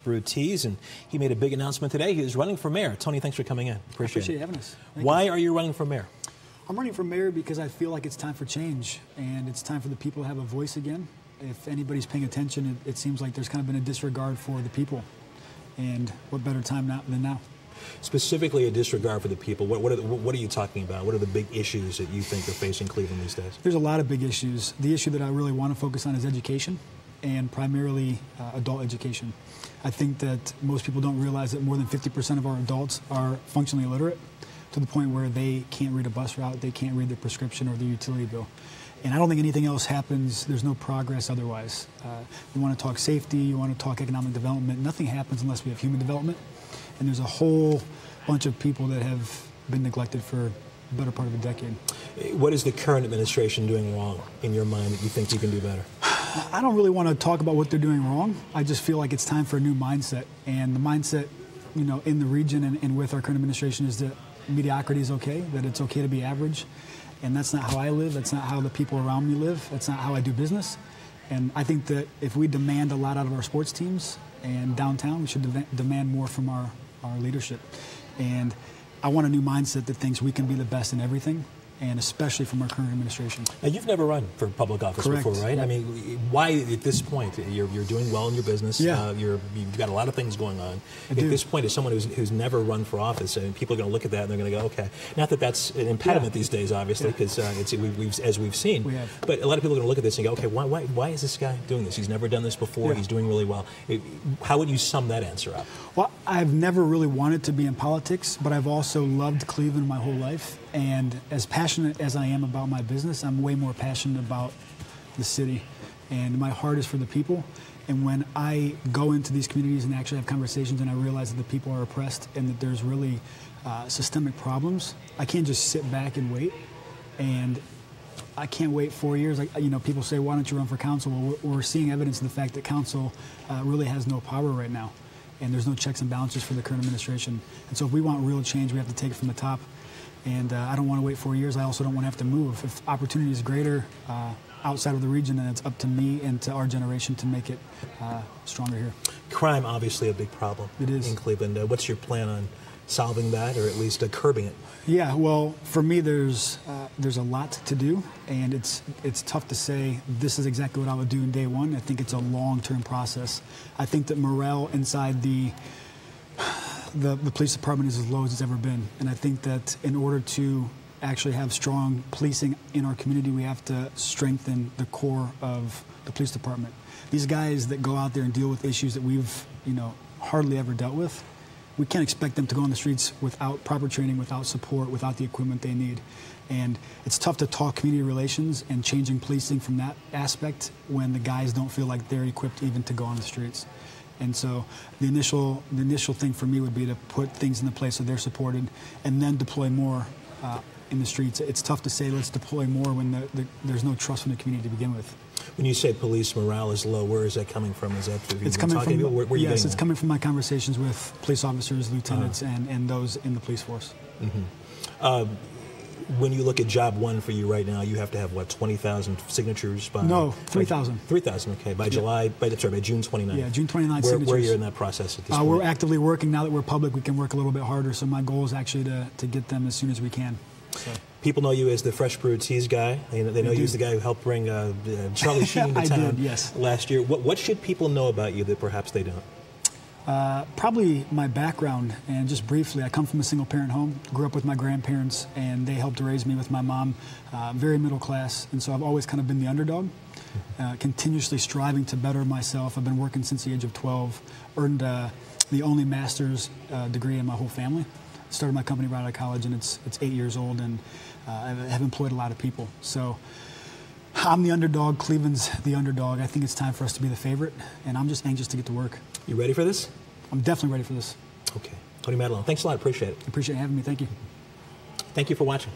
Brewed Teas, and he made a big announcement today. He is running for mayor. Tony, thanks for coming in. Appreciate you having us. Why are you running for mayor? I'm running for mayor because I feel like it's time for change, and it's time for the people to have a voice again. If anybody's paying attention, it seems like there's kind of been a disregard for the people, and what better time than now? Specifically, a disregard for the people. What are you talking about? What are the big issues that you think are facing Cleveland these days? There's a lot of big issues. The issue that I really want to focus on is education, and primarily adult education. I think that most people don't realize that more than 50% of our adults are functionally illiterate, to the point where they can't read a bus route, they can't read their prescription or their utility bill. And I don't think anything else happens. There's no progress otherwise. You want to talk safety, you want to talk economic development. Nothing happens unless we have human development. And there's a whole bunch of people that have been neglected for the better part of a decade. What is the current administration doing wrong in your mind that you think you can do better? I don't really want to talk about what they're doing wrong. I just feel like it's time for a new mindset. And the mindset, you know, in the region and with our current administration is that mediocrity is okay, that it's okay to be average. And that's not how I live. That's not how the people around me live. That's not how I do business. And I think that if we demand a lot out of our sports teams and downtown, we should demand more from our leadership. And I want a new mindset that thinks we can be the best in everything, and especially from our current administration. Now, you've never run for public office Correct. Before, right? Yeah. I mean, why at this point? You're doing well in your business. Yeah. You've got a lot of things going on. At do. this point, as someone who's never run for office, and people are going to look at that and they're going to go, okay. Not that that's an impediment these days, obviously, because as we've seen. We have. But a lot of people are going to look at this and go, okay, why is this guy doing this? He's never done this before. Yeah. He's doing really well. How would you sum that answer up? Well, I've never really wanted to be in politics, but I've also loved Cleveland my whole life. And as passionate as I am about my business, I'm way more passionate about the city. And my heart is for the people. And when I go into these communities and actually have conversations and I realize that the people are oppressed and that there's really systemic problems, I can't just sit back and wait. And I can't wait 4 years. You know, people say, why don't you run for council? Well, we're seeing evidence of the fact that council really has no power right now. And there's no checks and balances for the current administration. And so if we want real change, we have to take it from the top. And I don't want to wait 4 years. I also don't want to have to move. If opportunity is greater outside of the region, then it's up to me and to our generation to make it stronger here. Crime, obviously, a big problem. It is. In Cleveland. What's your plan on solving that, or at least curbing it? Yeah, well, for me, there's a lot to do, and it's tough to say this is exactly what I would do in day one. I think it's a long-term process. I think that morale inside the police department is as low as it's ever been, and I think that in order to actually have strong policing in our community, we have to strengthen the core of the police department. These guys that go out there and deal with issues that we've, you know, hardly ever dealt with, we can't expect them to go on the streets without proper training, without support, without the equipment they need. And it's tough to talk community relations and changing policing from that aspect when the guys don't feel like they're equipped even to go on the streets. And so the initial thing for me would be to put things in the place so they're supported and then deploy more in the streets. It's tough to say let's deploy more when there's no trust from the community to begin with. When you say police morale is low, where is that coming from? Is that it's coming from yes, it's coming from my conversations with police officers, lieutenants, and those in the police force. Mm-hmm. When you look at job one for you right now, you have to have what, 20,000 signatures by? No, 3,000. 3,000. Okay, by June 29th. Yeah, June 29th. Signatures. Where are you in that process at this point? We're actively working now that we're public. We can work a little bit harder. So my goal is actually to get them as soon as we can. So. People know you as the Fresh Brewed Teas guy. They know you as the guy who helped bring Charlie Sheen to town last year. What should people know about you that perhaps they don't? Probably my background, and just briefly, I come from a single-parent home, grew up with my grandparents, and they helped raise me with my mom, very middle class, and so I've always kind of been the underdog, continuously striving to better myself. I've been working since the age of 12, earned the only master's degree in my whole family. Started my company right out of college, and it's 8 years old, and I have employed a lot of people. So I'm the underdog. Cleveland's the underdog. I think it's time for us to be the favorite, and I'm just anxious to get to work. You ready for this? I'm definitely ready for this. Okay. Tony Madalone, thanks a lot. Appreciate it. Appreciate you having me. Thank you. Thank you for watching.